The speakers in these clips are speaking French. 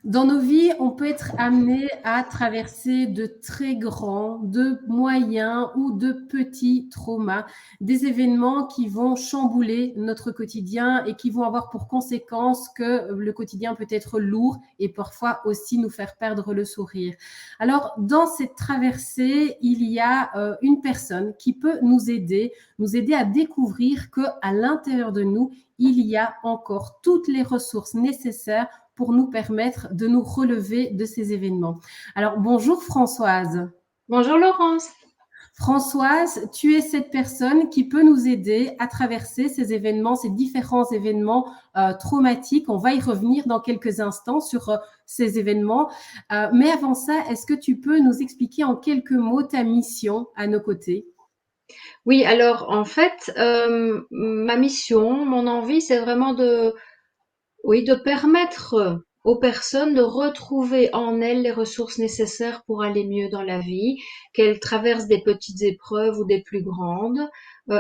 Dans nos vies, on peut être amené à traverser de très grands, de moyens ou de petits traumas, des événements qui vont chambouler notre quotidien et qui vont avoir pour conséquence que le quotidien peut être lourd et parfois aussi nous faire perdre le sourire. Alors, dans cette traversée, il y a une personne qui peut nous aider à découvrir que à l'intérieur de nous, il y a encore toutes les ressources nécessaires pour nous permettre de nous relever de ces événements. Alors, bonjour Françoise. Bonjour Laurence. Françoise, tu es cette personne qui peut nous aider à traverser ces événements, ces différents événements traumatiques. On va y revenir dans quelques instants sur ces événements. Mais avant ça, est-ce que tu peux nous expliquer en quelques mots ta mission à nos côtés? Oui, alors en fait, ma mission, mon envie, c'est vraiment de permettre aux personnes de retrouver en elles les ressources nécessaires pour aller mieux dans la vie, qu'elles traversent des petites épreuves ou des plus grandes,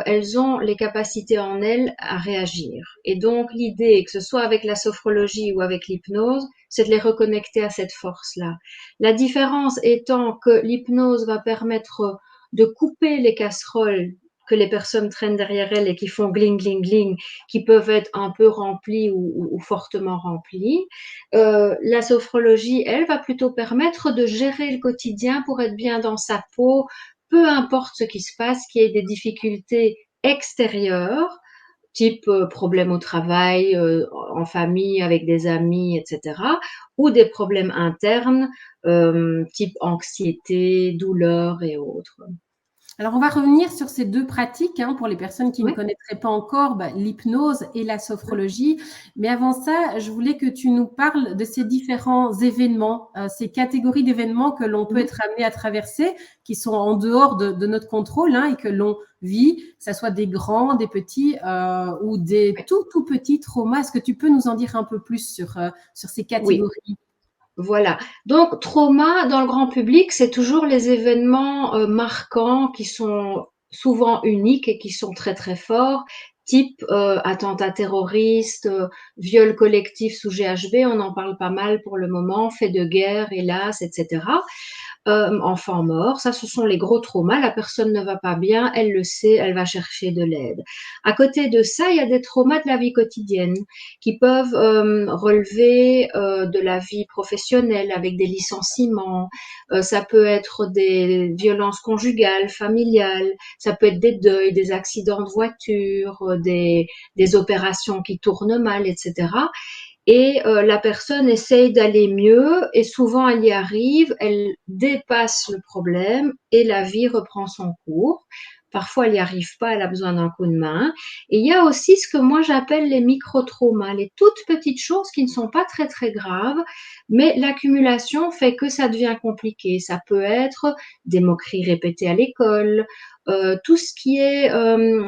elles ont les capacités en elles à réagir. Et donc l'idée, que ce soit avec la sophrologie ou avec l'hypnose, c'est de les reconnecter à cette force-là. La différence étant que l'hypnose va permettre de couper les casseroles que les personnes traînent derrière elles et qui font gling gling gling, qui peuvent être un peu remplies ou fortement remplies. La sophrologie, elle, va plutôt permettre de gérer le quotidien pour être bien dans sa peau, peu importe ce qui se passe, qu'il y ait des difficultés extérieures, type problème au travail, en famille, avec des amis, etc., ou des problèmes internes, type anxiété, douleur et autres. Alors, on va revenir sur ces deux pratiques pour les personnes qui ne Oui. connaîtraient pas encore l'hypnose et la sophrologie. Mais avant ça, je voulais que tu nous parles de ces différents événements, ces catégories d'événements que l'on peut Mhm. être amené à traverser, qui sont en dehors de notre contrôle et que l'on vit, que ce soit des grands, des petits ou des Oui. tout petits traumas. Est-ce que tu peux nous en dire un peu plus sur ces Oui. catégories? Voilà. Donc, trauma dans le grand public, c'est toujours les événements marquants qui sont souvent uniques et qui sont très très forts, type attentat terroriste, viol collectif sous GHB, on en parle pas mal pour le moment, fait de guerre, hélas, etc. Enfant mort, ça ce sont les gros traumas, la personne ne va pas bien, elle le sait, elle va chercher de l'aide. À côté de ça, il y a des traumas de la vie quotidienne qui peuvent relever de la vie professionnelle avec des licenciements, ça peut être des violences conjugales, familiales, ça peut être des deuils, des accidents de voiture, des opérations qui tournent mal, etc. Et la personne essaye d'aller mieux et souvent elle y arrive, elle dépasse le problème et la vie reprend son cours. Parfois elle n'y arrive pas, elle a besoin d'un coup de main. Et il y a aussi ce que moi j'appelle les micro-traumas, les toutes petites choses qui ne sont pas très très graves, mais l'accumulation fait que ça devient compliqué. Ça peut être des moqueries répétées à l'école, tout ce qui est euh,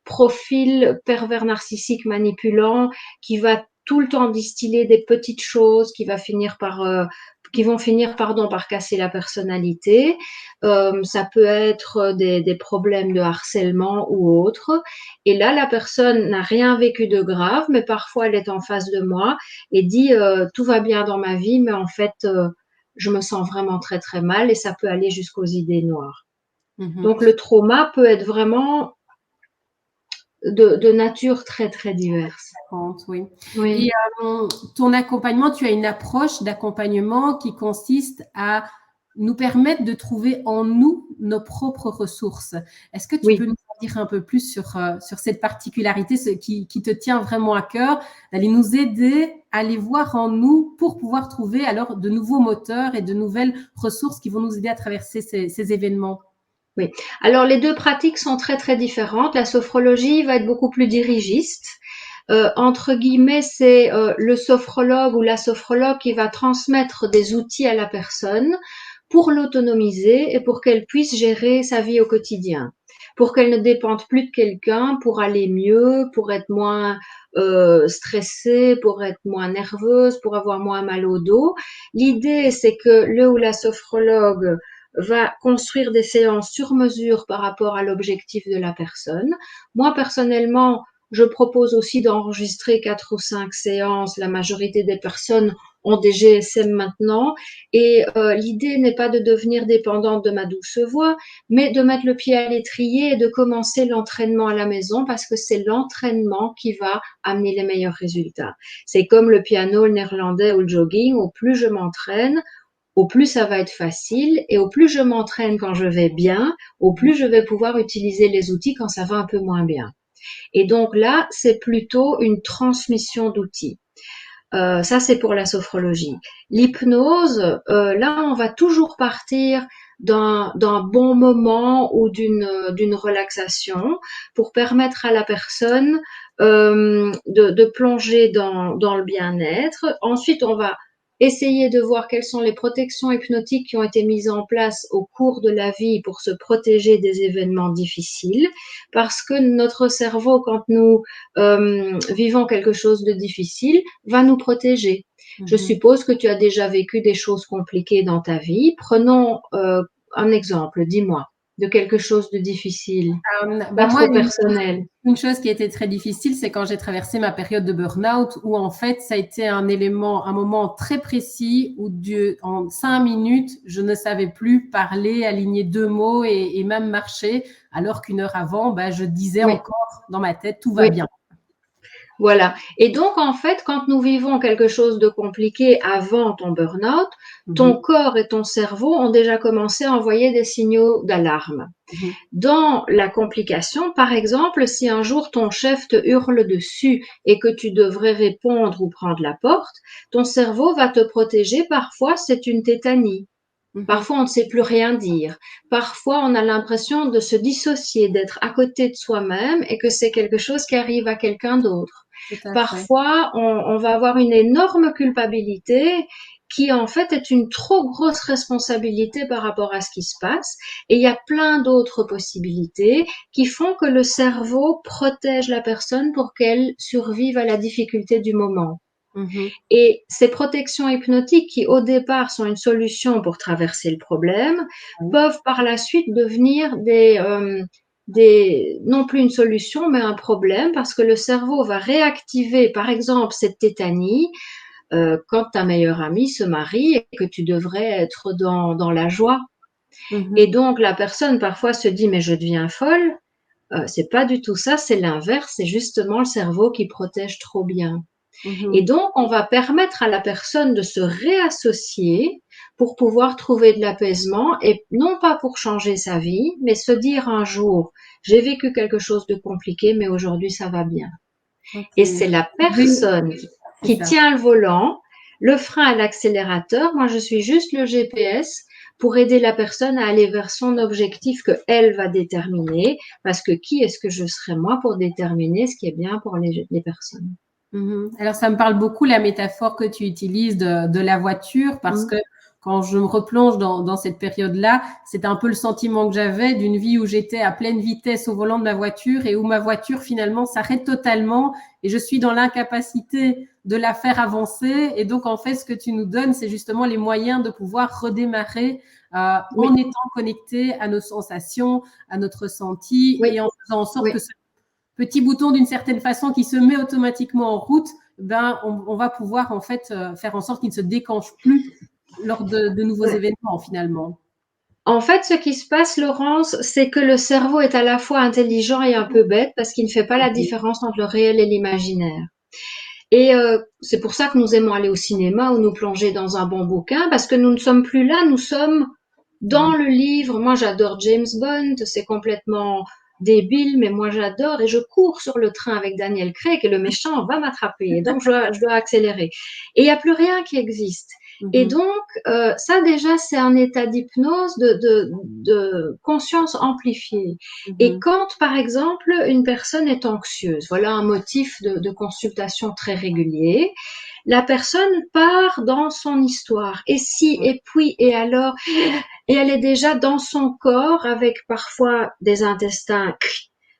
profil pervers narcissique manipulant qui va tout le temps distiller des petites choses qui vont finir par casser la personnalité. Ça peut être des problèmes de harcèlement ou autre. Et là, la personne n'a rien vécu de grave, mais parfois elle est en face de moi et dit tout va bien dans ma vie, mais en fait, je me sens vraiment très très mal et ça peut aller jusqu'aux idées noires. Mhm. Donc le trauma peut être vraiment de nature très très diverse. Oui. Et Oui, ton accompagnement, tu as une approche d'accompagnement qui consiste à nous permettre de trouver en nous nos propres ressources. Est-ce que tu peux oui. nous en dire un peu plus sur cette particularité, ce qui te tient vraiment à cœur, d'aller nous aider à les voir en nous pour pouvoir trouver alors de nouveaux moteurs et de nouvelles ressources qui vont nous aider à traverser ces événements? Oui. Alors les deux pratiques sont très très différentes. La sophrologie va être beaucoup plus dirigiste. Entre guillemets, c'est le sophrologue ou la sophrologue qui va transmettre des outils à la personne pour l'autonomiser et pour qu'elle puisse gérer sa vie au quotidien, pour qu'elle ne dépende plus de quelqu'un, pour aller mieux, pour être moins stressée, pour être moins nerveuse, pour avoir moins mal au dos. L'idée, c'est que le ou la sophrologue va construire des séances sur mesure par rapport à l'objectif de la personne. Moi, personnellement, Je propose aussi d'enregistrer 4 ou 5 séances. La majorité des personnes ont des GSM maintenant. Et l'idée n'est pas de devenir dépendante de ma douce voix, mais de mettre le pied à l'étrier et de commencer l'entraînement à la maison parce que c'est l'entraînement qui va amener les meilleurs résultats. C'est comme le piano, le néerlandais ou le jogging. Au plus je m'entraîne, au plus ça va être facile et au plus je m'entraîne quand je vais bien, au plus je vais pouvoir utiliser les outils quand ça va un peu moins bien. Et donc là, c'est plutôt une transmission d'outils. Ça, c'est pour la sophrologie. L'hypnose, là, on va toujours partir d'un bon moment ou d'une relaxation pour permettre à la personne de plonger dans le bien-être. Ensuite, on va essayer de voir quelles sont les protections hypnotiques qui ont été mises en place au cours de la vie pour se protéger des événements difficiles, parce que notre cerveau, quand nous vivons quelque chose de difficile, va nous protéger. Je suppose que tu as déjà vécu des choses compliquées dans ta vie. Prenons un exemple, dis-moi, de quelque chose de difficile, pas Moi, trop personnel. une chose qui a été très difficile, c'est quand j'ai traversé ma période de burn-out, où en fait, ça a été un moment très précis où en 5 minutes, je ne savais plus parler, aligner 2 mots et même marcher, alors qu'une heure avant, je disais Oui, encore dans ma tête, tout va oui. bien. Voilà. Et donc, en fait, quand nous vivons quelque chose de compliqué avant ton burn-out, ton corps et ton cerveau ont déjà commencé à envoyer des signaux d'alarme. Dans la complication, par exemple, si un jour ton chef te hurle dessus et que tu devrais répondre ou prendre la porte, ton cerveau va te protéger. Parfois, c'est une tétanie. Parfois, on ne sait plus rien dire. Parfois, on a l'impression de se dissocier, d'être à côté de soi-même et que c'est quelque chose qui arrive à quelqu'un d'autre. Tout à fait. Parfois, on va avoir une énorme culpabilité qui en fait est une trop grosse responsabilité par rapport à ce qui se passe. Et il y a plein d'autres possibilités qui font que le cerveau protège la personne pour qu'elle survive à la difficulté du moment. Et ces protections hypnotiques qui, au départ, sont une solution pour traverser le problème, Oui. peuvent par la suite devenir non plus une solution, mais un problème parce que le cerveau va réactiver, par exemple, cette tétanie quand ta meilleure amie se marie et que tu devrais être dans la joie. Et donc, la personne parfois se dit, mais je deviens folle. C'est pas du tout ça, c'est l'inverse, c'est justement le cerveau qui protège trop bien. Et donc, on va permettre à la personne de se réassocier pour pouvoir trouver de l'apaisement et non pas pour changer sa vie, mais se dire un jour, j'ai vécu quelque chose de compliqué, mais aujourd'hui ça va bien. Ok. Et c'est la Oui, personne c'est qui ça. tient le volant, le frein à l'accélérateur. Moi, je suis juste le GPS pour aider la personne à aller vers son objectif que elle va déterminer. Parce que qui est-ce que je serai moi pour déterminer ce qui est bien pour les personnes? Alors, ça me parle beaucoup la métaphore que tu utilises de la voiture parce Mmh. que quand je me replonge dans cette période-là, c'est un peu le sentiment que j'avais d'une vie où j'étais à pleine vitesse au volant de ma voiture et où ma voiture finalement s'arrête totalement et je suis dans l'incapacité de la faire avancer. Et donc, en fait, ce que tu nous donnes, c'est justement les moyens de pouvoir redémarrer en Oui, étant connecté à nos sensations, à notre ressenti oui, et en faisant en sorte oui. que ce petit bouton d'une certaine façon qui se met automatiquement en route, on va pouvoir en fait faire en sorte qu'il ne se déclenche plus lors de nouveaux Ouais. événements finalement. En fait, ce qui se passe, Laurence, c'est que le cerveau est à la fois intelligent et un peu bête parce qu'il ne fait pas la différence entre le réel et l'imaginaire. Et c'est pour ça que nous aimons aller au cinéma ou nous plonger dans un bon bouquin parce que nous ne sommes plus là, nous sommes dans le livre. Moi, j'adore James Bond, c'est complètement débile, mais moi j'adore et je cours sur le train avec Daniel Craig et le méchant va m'attraper. Donc je dois accélérer. Et il n'y a plus rien qui existe. Et Mhm. donc, ça déjà, c'est un état d'hypnose, de conscience amplifiée. Et Mhm. quand, par exemple, une personne est anxieuse, voilà un motif de consultation très régulier, la personne part dans son histoire. Et si, et puis, et alors, et elle est déjà dans son corps avec parfois des intestins,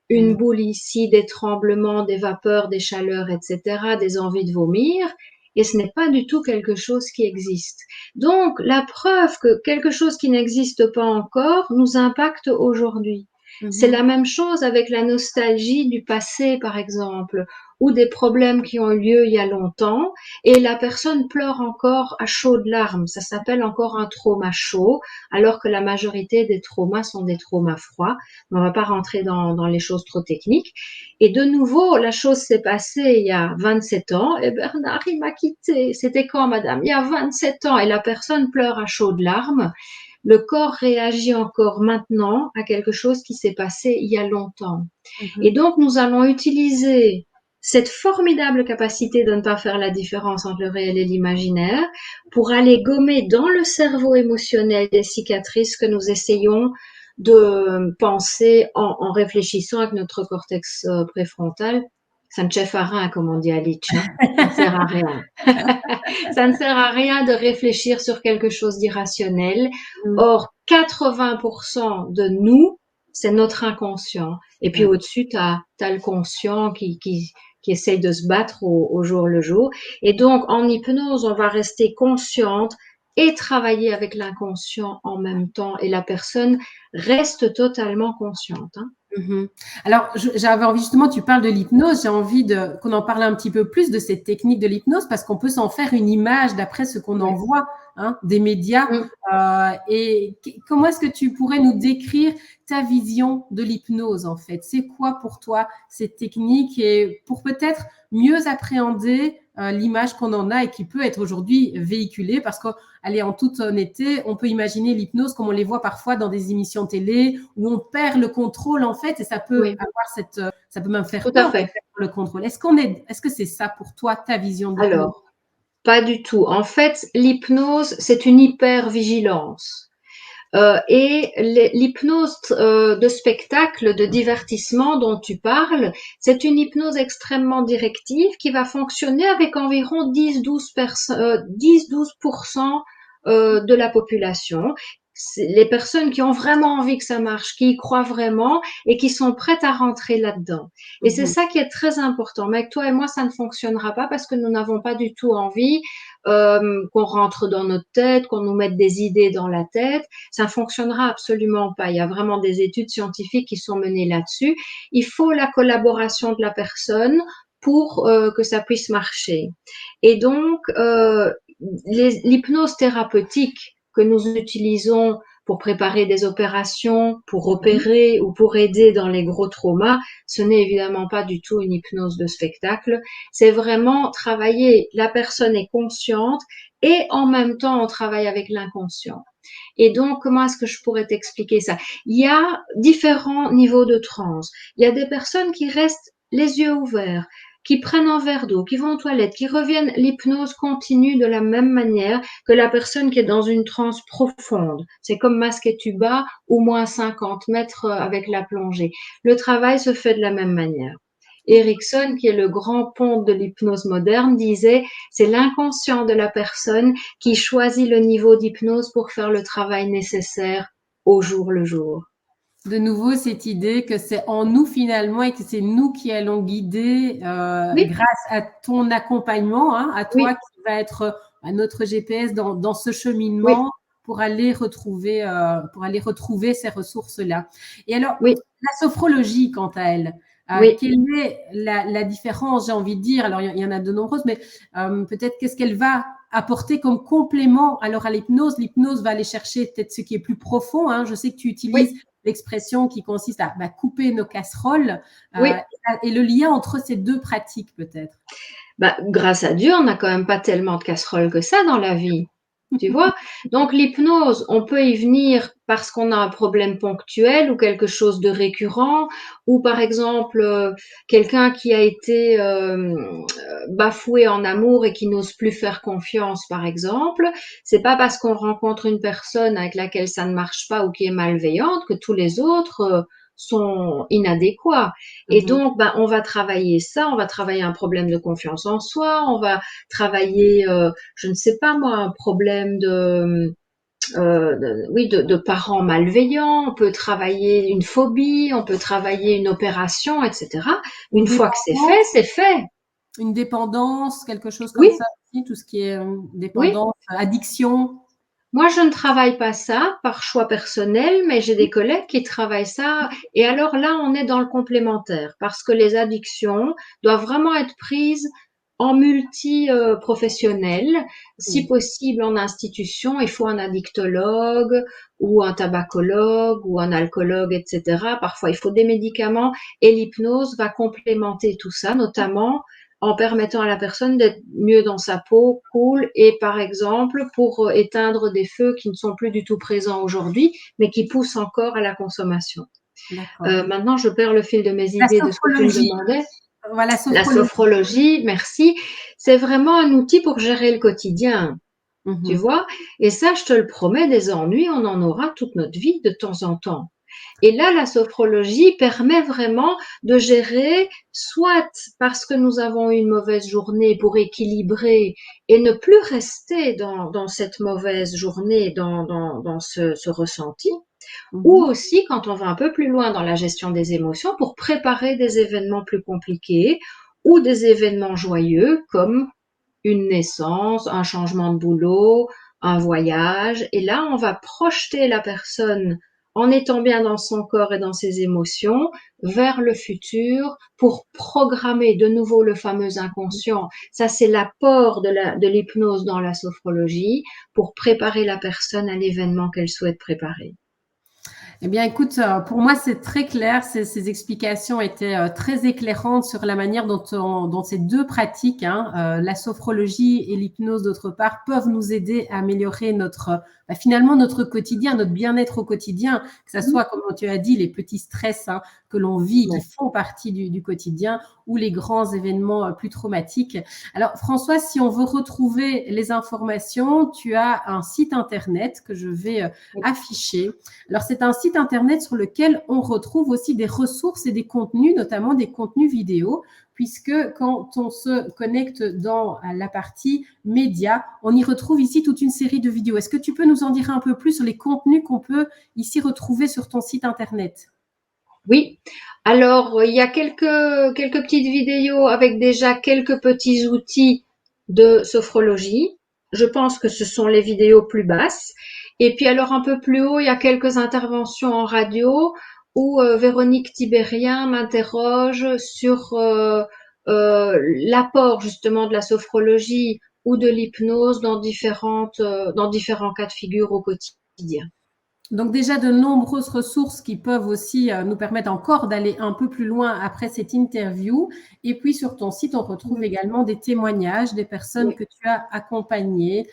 une Mhm. boule ici, des tremblements, des vapeurs, des chaleurs, etc., des envies de vomir. Et ce n'est pas du tout quelque chose qui existe. Donc, la preuve que quelque chose qui n'existe pas encore nous impacte aujourd'hui. C'est Mhm. la même chose avec la nostalgie du passé, par exemple, ou des problèmes qui ont eu lieu il y a longtemps, et la personne pleure encore à chaudes larmes. Ça s'appelle encore un trauma chaud, alors que la majorité des traumas sont des traumas froids. Mais on va pas rentrer dans les choses trop techniques. Et de nouveau, la chose s'est passée il y a 27 ans, et Bernard, il m'a quitté. C'était quand, madame? Il y a 27 ans, et la personne pleure à chaudes larmes. Le corps réagit encore maintenant à quelque chose qui s'est passé il y a longtemps. Et Mhm. donc, nous allons utiliser cette formidable capacité de ne pas faire la différence entre le réel et l'imaginaire pour aller gommer dans le cerveau émotionnel des cicatrices que nous essayons de penser en réfléchissant avec notre cortex préfrontal. Ça ne chef à rien, comme on dit à Litch, hein. Ça ne sert à rien. Ça ne sert à rien de réfléchir sur quelque chose d'irrationnel. Mhm. Or, 80% de nous, c'est notre inconscient. Et puis Ouais. au-dessus, t'as le conscient qui essaye de se battre au jour le jour. Et donc, en hypnose, on va rester consciente et travailler avec l'inconscient en même temps. Et la personne reste totalement consciente, hein. Mhm. Alors, j'avais envie, justement, tu parles de l'hypnose, j'ai envie qu'on en parle un petit peu plus de cette technique de l'hypnose parce qu'on peut s'en faire une image d'après ce qu'on en Oui. voit, hein, des médias. Mm. Et comment est-ce que tu pourrais nous décrire ta vision de l'hypnose, en fait? C'est quoi pour toi cette technique et pour peut-être mieux appréhender l'image qu'on en a et qui peut être aujourd'hui véhiculée parce que allez, en toute honnêteté, on peut imaginer l'hypnose comme on les voit parfois dans des émissions télé où on perd le contrôle en fait et ça peut Oui, avoir ça peut même faire tout à peur de fait. perdre le contrôle. Est-ce que c'est ça pour toi ta vision de l'hypnose? Alors, pas du tout. En fait, l'hypnose, c'est une hypervigilance. Et l'hypnose de spectacle, de divertissement dont tu parles, c'est une hypnose extrêmement directive qui va fonctionner avec environ 10-12% de la population. Les personnes qui ont vraiment envie que ça marche, qui y croient vraiment et qui sont prêtes à rentrer là-dedans. Et c'est Mhm. ça qui est très important. Mais avec toi et moi, ça ne fonctionnera pas parce que nous n'avons pas du tout envie qu'on rentre dans notre tête, qu'on nous mette des idées dans la tête. Ça ne fonctionnera absolument pas. Il y a vraiment des études scientifiques qui sont menées là-dessus. Il faut la collaboration de la personne pour que ça puisse marcher. Et donc, l'hypnose thérapeutique que nous utilisons pour préparer des opérations, pour Mhm. opérer ou pour aider dans les gros traumas, ce n'est évidemment pas du tout une hypnose de spectacle. C'est vraiment travailler, la personne est consciente et en même temps on travaille avec l'inconscient. Et donc, comment est-ce que je pourrais t'expliquer ça? Il y a différents niveaux de transe. Il y a des personnes qui restent les yeux ouverts, qui prennent un verre d'eau, qui vont aux toilettes, qui reviennent. L'hypnose continue de la même manière que la personne qui est dans une transe profonde. C'est comme masque et tuba ou moins 50 mètres avec la plongée. Le travail se fait de la même manière. Erickson, qui est le grand ponte de l'hypnose moderne, disait c'est l'inconscient de la personne qui choisit le niveau d'hypnose pour faire le travail nécessaire au jour le jour. De nouveau, cette idée que c'est en nous finalement et que c'est nous qui allons guider Oui, grâce à ton accompagnement, hein, à toi oui, qui va être notre GPS dans ce oui, cheminement pour aller retrouver ces ressources-là. Et alors, oui, la sophrologie, quant à elle, oui. quelle est la différence, j'ai envie de dire, alors il y en a de nombreuses, mais peut-être qu'est-ce qu'elle va apporter comme complément alors à l'hypnose. L'hypnose va aller chercher peut-être ce qui est plus profond. Hein. Je sais que tu utilises Oui, l'expression qui consiste à couper nos casseroles oui. et le lien entre ces deux pratiques peut-être. Bah, grâce à Dieu, on n'a quand même pas tellement de casseroles que ça dans la vie. Tu vois? Donc l'hypnose, on peut y venir parce qu'on a un problème ponctuel ou quelque chose de récurrent, ou par exemple quelqu'un qui a été bafoué en amour et qui n'ose plus faire confiance, par exemple. C'est pas parce qu'on rencontre une personne avec laquelle ça ne marche pas ou qui est malveillante que tous les autres sont inadéquats. Et Mhm. donc, ben, on va travailler ça, on va travailler un problème de confiance en soi, on va travailler, je ne sais pas moi, un problème oui, de parents malveillants, on peut travailler une phobie, on peut travailler une opération, etc. Une Une fois que c'est fait, dépendance, c'est fait. quelque chose comme Oui, ça aussi, tout ce qui est oui, dépendance, addiction. Moi, je ne travaille pas ça par choix personnel, mais j'ai des collègues qui travaillent ça. Et alors là, on est dans le complémentaire parce que les addictions doivent vraiment être prises en multi-professionnel, si Oui. possible en institution. Il faut un addictologue ou un tabacologue ou un alcoologue, etc. Parfois, il faut des médicaments et l'hypnose va complémenter tout ça, notamment en permettant à la personne d'être mieux dans sa peau, cool, et par exemple pour éteindre des feux qui ne sont plus du tout présents aujourd'hui, mais qui poussent encore à la consommation. D'accord. Maintenant, je perds le fil de mes La idées de ce que tu me sophrologie. demandais. Voilà, La sophrologie. sophrologie, merci, c'est vraiment un outil pour gérer le quotidien, tu Mhm. vois. Et ça, je te le promets, des ennuis, on en aura toute notre vie de temps en temps. Et là, la sophrologie permet vraiment de gérer, soit parce que nous avons eu une mauvaise journée pour équilibrer et ne plus rester dans cette mauvaise journée, dans ce ressenti, ou Mhm. aussi quand on va un peu plus loin dans la gestion des émotions pour préparer des événements plus compliqués ou des événements joyeux comme une naissance, un changement de boulot, un voyage. Et là, on va projeter la personne en étant bien dans son corps et dans ses émotions vers le futur pour programmer de nouveau le fameux inconscient. Ça, c'est l'apport de l'hypnose dans la sophrologie pour préparer la personne à l'événement qu'elle souhaite préparer. Eh bien, écoute, pour moi, c'est très clair. Ces explications étaient très éclairantes sur la manière dont ces deux pratiques, hein, la sophrologie et l'hypnose d'autre part, peuvent nous aider à améliorer finalement notre quotidien, notre bien-être au quotidien, que ce soit, comme tu as dit, les petits stress, hein, que l'on vit, qui Ouais. font partie du quotidien, ou les grands événements plus traumatiques. Alors, François, si on veut retrouver les informations, tu as un site internet que je vais afficher. Alors, c'est un site internet sur lequel on retrouve aussi des ressources et des contenus, notamment des contenus vidéo, puisque quand on se connecte dans la partie médias, on y retrouve ici toute une série de vidéos. Est-ce que tu peux nous en dire un peu plus sur les contenus qu'on peut ici retrouver sur ton site internet? Oui. Alors, il y a quelques petites vidéos avec déjà quelques petits outils de sophrologie. Je pense que ce sont les vidéos plus basses. Et puis alors un peu plus haut, il y a quelques interventions en radio où Véronique Tibérien m'interroge sur l'apport justement de la sophrologie ou de l'hypnose dans différents cas de figure au quotidien. Donc déjà de nombreuses ressources qui peuvent aussi nous permettre encore d'aller un peu plus loin après cette interview. Et puis sur ton site, on retrouve également des témoignages des personnes Oui, que tu as accompagnées,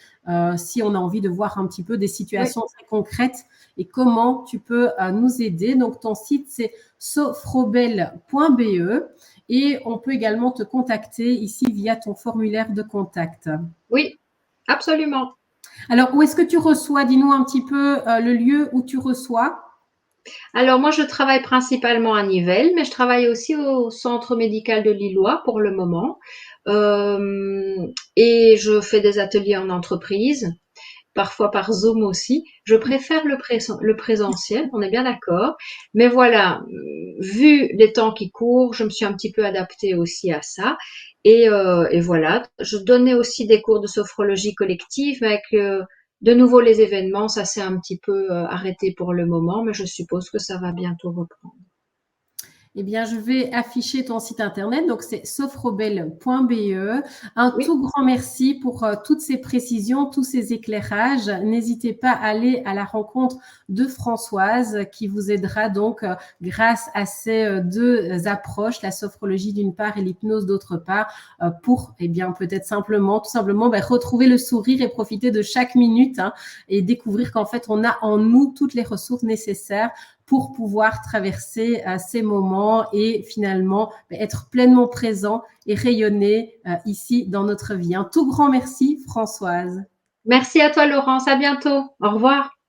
si on a envie de voir un petit peu des oui, situations très concrètes et comment tu peux nous aider. Donc ton site, c'est sophrobel.be et on peut également te contacter ici via ton formulaire de contact. oui, absolument. Alors, où est-ce que tu reçois? Dis-nous un petit peu le lieu où tu reçois. Alors moi, je travaille principalement à Nivelles, mais je travaille aussi au centre médical de Lillois pour le moment. Et je fais des ateliers en entreprise, parfois par Zoom aussi. Je préfère le présentiel, on est bien d'accord. Mais voilà, vu les temps qui courent, je me suis un petit peu adaptée aussi à ça. Et voilà, je donnais aussi des cours de sophrologie collective, mais avec de nouveau les événements, ça s'est un petit peu arrêté pour le moment, mais je suppose que ça va bientôt reprendre. Eh bien, je vais afficher ton site internet. Donc, c'est sophrobel.be. Un Oui, tout grand merci pour toutes ces précisions, tous ces éclairages. N'hésitez pas à aller à la rencontre de Françoise qui vous aidera donc grâce à ces deux approches, la sophrologie d'une part et l'hypnose d'autre part, pour, eh bien, peut-être tout simplement, retrouver le sourire et profiter de chaque minute, hein, et découvrir qu'en fait, on a en nous toutes les ressources nécessaires pour pouvoir traverser ces moments et finalement être pleinement présent et rayonner ici dans notre vie. Un tout grand merci, Françoise. merci à toi Laurence, à bientôt. Au revoir.